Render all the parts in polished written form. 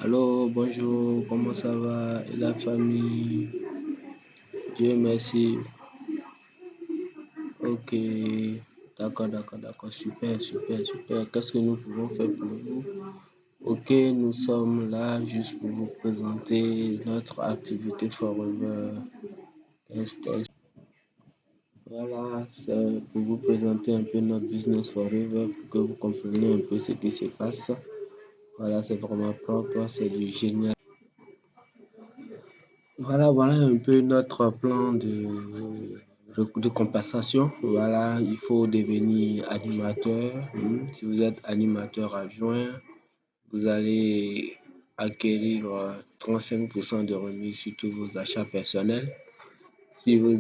Allô, bonjour, comment ça va? Et la famille? Dieu merci. Ok, d'accord, super. Qu'est-ce que nous pouvons faire pour vous? Ok, nous sommes là juste pour vous présenter notre activité Forever STS. Voilà, c'est pour vous présenter un peu notre business Forever pour que vous compreniez un peu ce qui se passe. Voilà, c'est vraiment propre, c'est du génial. Voilà un peu notre plan de compensation. Voilà, il faut devenir animateur. Si vous êtes animateur adjoint, vous allez acquérir 35% de remise sur tous vos achats personnels. Si vous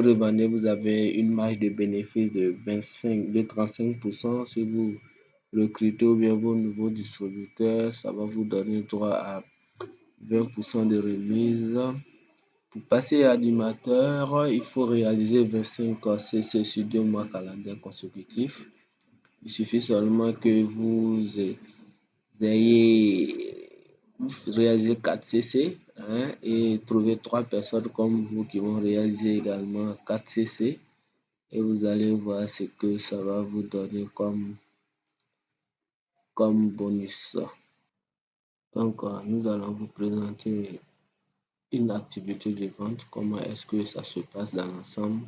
revendez, vous avez une marge de bénéfice de 35%. Si vous recrutez ou bien vos nouveaux distributeurs, ça va vous donner droit à 20% de remise. Pour passer animateur, il faut réaliser 25 CC sur 2 mois calendaires consécutifs. Il suffit seulement que vous ayez réalisé 4 CC et trouver 3 personnes comme vous qui vont réaliser également 4 CC et vous allez voir ce que ça va vous donner comme bonus. Donc, nous allons vous présenter une activité de vente, comment est-ce que ça se passe dans l'ensemble.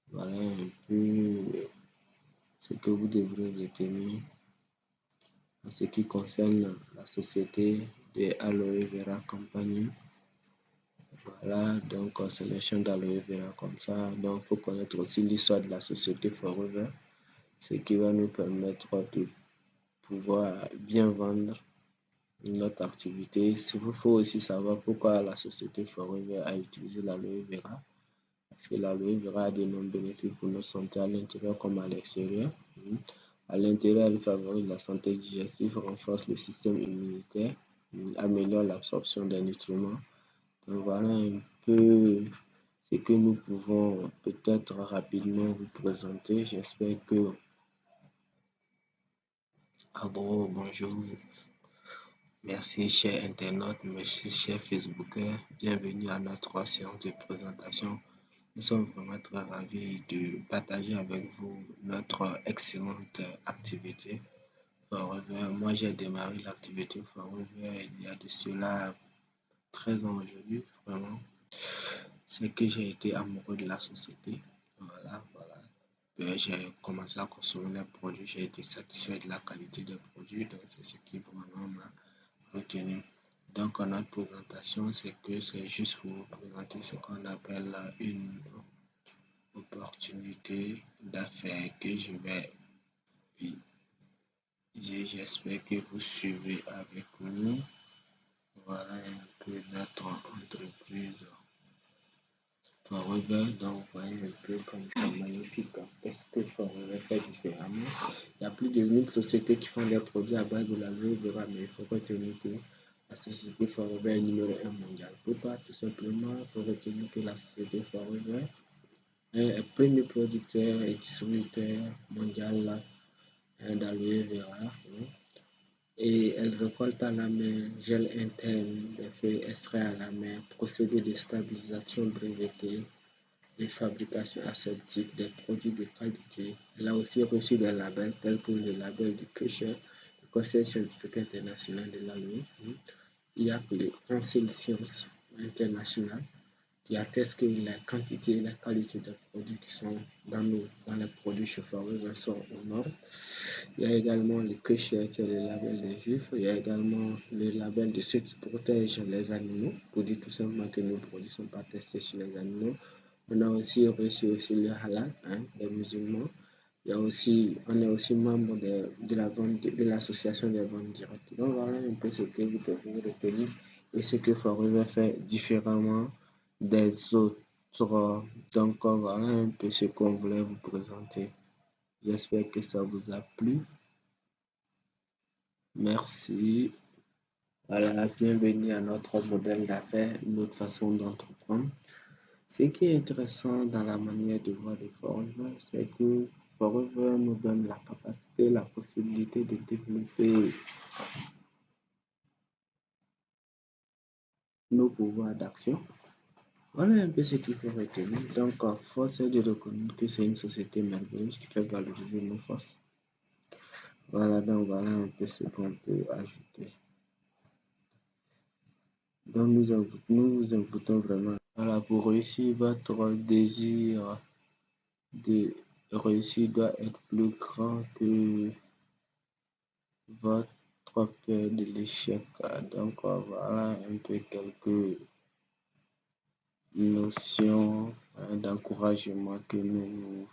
Voilà un peu ce que vous devrez retenir en ce qui concerne la société de Aloe Vera Company. Voilà, donc c'est les champs d'Aloe Vera comme ça. Donc, il faut connaître aussi l'histoire de la société Forever, ce qui va nous permettre de pouvoir bien vendre notre activité. Il faut aussi savoir pourquoi la société Forever a utilisé l'aloe vera. Parce que l'aloe vera a d'énormes bénéfices pour notre santé à l'intérieur comme à l'extérieur. À l'intérieur, elle favorise la santé digestive, renforce le système immunitaire, améliore l'absorption des nutriments. Donc voilà un peu ce que nous pouvons peut-être rapidement vous présenter. J'espère que... Ah bon, bonjour. Merci, chers internautes, merci, chers Facebookers. Bienvenue à notre séance de présentation. Nous sommes vraiment très ravis de partager avec vous notre excellente activité Forever. Moi, j'ai démarré l'activité Forever il y a de cela 13 ans aujourd'hui, vraiment. C'est que j'ai été amoureux de la société. Voilà. J'ai commencé à consommer les produits, j'ai été satisfait de la qualité des produits, donc c'est ce qui vraiment m'a retenu. Donc, notre présentation, c'est juste pour vous présenter ce qu'on appelle une opportunité d'affaires que je vais viser. J'espère que vous suivez avec nous. Voilà un peu notre entreprise Forever. Donc, vous voyez un peu comme c'est magnifique. Qu'est-ce que Forever fait différemment? Il y a plus de 1000 sociétés qui font des produits à base de l'aloe vera, mais il faut retenir que la société Forever est numéro 1 mondial. Pourquoi? Tout simplement, il faut retenir que la société Forever est le premier producteur et distributeur mondial d'aloe vera. Et elle récolte à la main, gel interne, des feuilles extraits à la main, procédé de stabilisation breveté et fabrication aseptique des produits de qualité. Elle a aussi reçu des labels tels que le label du Kosher, le Conseil scientifique international de l'aloe. Il y a que le Conseil Science international qui atteste que la quantité et la qualité des produits qui sont dans les produits chez Forever sont aux normes. Il y a également le Kosher qui est le label des juifs. Il y a également le label de ceux qui protègent les animaux, pour dire tout simplement que nos produits ne sont pas testés sur les animaux. On a aussi reçu le halal, des musulmans. On est aussi membre de l'association des ventes directes. Donc voilà un peu ce que vous devez retenir et ce que Forever fait différemment des autres. Donc voilà un peu ce qu'on voulait vous présenter. J'espère que ça vous a plu. Merci. Voilà, bienvenue à notre modèle d'affaires, notre façon d'entreprendre. Ce qui est intéressant dans la manière de voir de Forever, c'est que Forever nous donne la capacité, la possibilité de développer pouvoir d'action. Voilà un peu ce qu'il faut retenir. Donc, force est de reconnaître que c'est une société merveilleuse qui fait valoriser nos forces. Voilà, donc voilà un peu ce qu'on peut ajouter. Donc, nous vous invitons vraiment voilà, pour réussir votre désir de réussir doit être plus grand que votre peur de l'échec. Donc, voilà un peu quelques notions d'encouragement que nous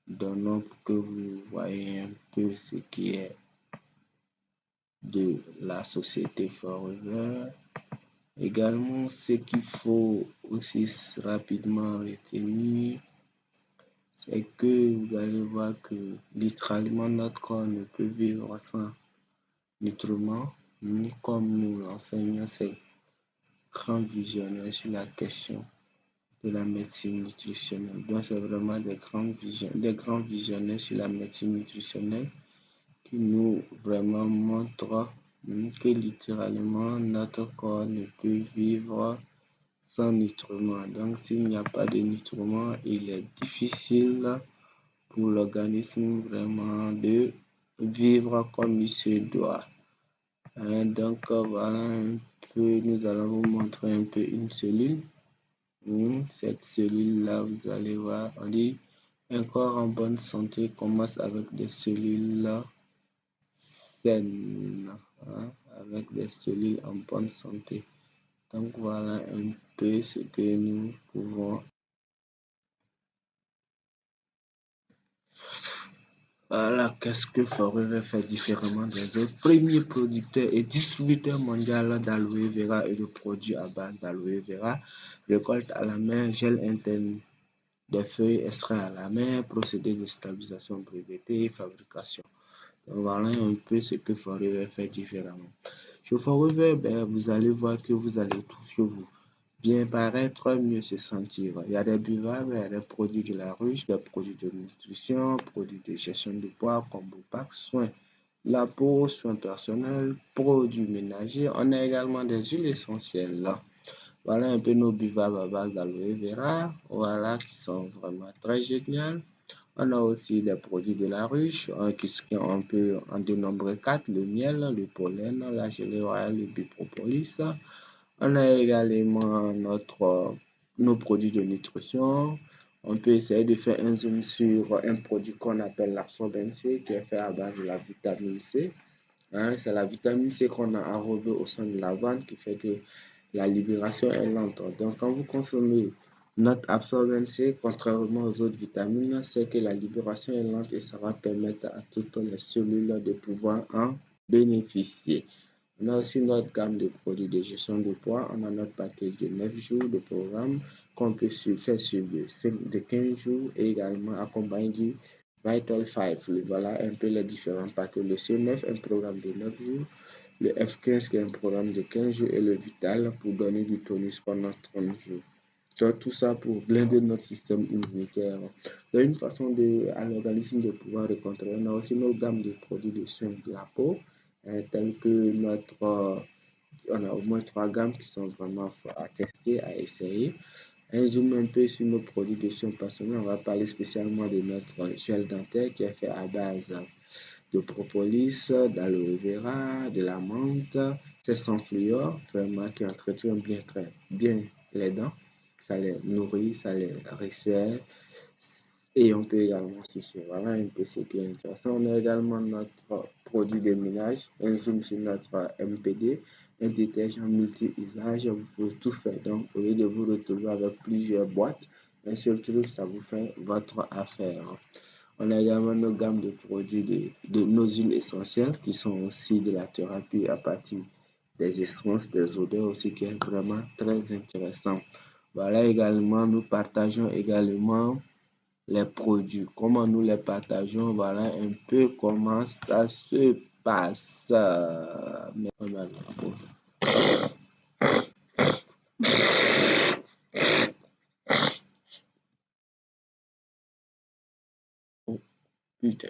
donnons pour que vous voyez un peu ce qui est de la société Forever. Également, ce qu'il faut aussi rapidement retenir, c'est que vous allez voir que littéralement notre corps ne peut vivre sans nutriments, comme nous l'enseignent ces grands visionnaires sur la question de la médecine nutritionnelle. Donc, c'est vraiment des grands visionnaires sur la médecine nutritionnelle qui nous vraiment montrent que littéralement notre corps ne peut vivre sans nutriments. Donc, s'il n'y a pas de nutriments, il est difficile pour l'organisme vraiment de vivre comme il se doit. Donc, voilà un peu, nous allons vous montrer un peu une cellule. Cette cellule-là, vous allez voir, on dit un corps en bonne santé commence avec des cellules saines, avec des cellules en bonne santé. Donc, voilà un peu ce que nous pouvons. Voilà, qu'est-ce que Forever fait différemment des autres? Premier producteur et distributeur mondial d'aloe vera et de produits à base d'aloe vera, récolte à la main, gel interne des feuilles, extrait à la main, procédé de stabilisation breveté, fabrication. Donc, voilà un peu ce que Forever fait différemment. Chez Forever, vous allez voir que vous allez toucher vous bien paraître, mieux se sentir. Il y a des buvables, il y a des produits de la ruche, des produits de nutrition, produits de gestion de poids, combo pack, soins la peau, soins personnels, produits ménagers. On a également des huiles essentielles. Voilà un peu nos buvables à base d'aloe vera, voilà, qui sont vraiment très géniales. On a aussi des produits de la ruche, on peut en dénombrer 4, le miel, le pollen, la gelée royale, le bipropolis. On a également nos produits de nutrition. On peut essayer de faire un zoom sur un produit qu'on appelle l'absorbent C, qui est fait à base de la vitamine C. C'est la vitamine C qu'on a enrobée au sein de la vente qui fait que la libération est lente. Donc, quand vous consommez notre absorbent C, contrairement aux autres vitamines, c'est que la libération est lente et ça va permettre à toutes les cellules de pouvoir en bénéficier. On a aussi notre gamme de produits de gestion de poids. On a notre package de 9 jours de programme qu'on peut faire sur de 15 jours et également accompagné du Vital 5. Voilà un peu les différents packages. Le C9, un programme de 9 jours. Le F15 qui est un programme de 15 jours et le Vital pour donner du tonus pendant 30 jours. Donc, tout ça pour blinder notre système immunitaire. Donc, une façon à l'organisme de pouvoir rencontrer. On a aussi nos gammes de produits de soins de la peau, tels que on a au moins 3 gammes qui sont vraiment à tester, à essayer. Un zoom un peu sur nos produits de soins personnels. On va parler spécialement de notre gel dentaire qui est fait à base de propolis, d'aloe vera, de la menthe. C'est sans fluor, vraiment qui entretient bien les dents. Ça les nourrit, ça les resserre. Et on peut également sucer. Voilà un peu ce qui est intéressant. On a également notre produit de ménage, un zoom sur notre MPD, un détergent multi-usage. Vous pouvez tout faire. Donc, au lieu de vous retrouver avec plusieurs boîtes, un seul truc, ça vous fait votre affaire. On a également nos gammes de produits de nos huiles essentielles qui sont aussi de la thérapie à partir des essences, des odeurs aussi qui est vraiment très intéressant. Voilà également, nous partageons également les produits. Comment nous les partageons, voilà un peu comment ça se passe. Oh, putain.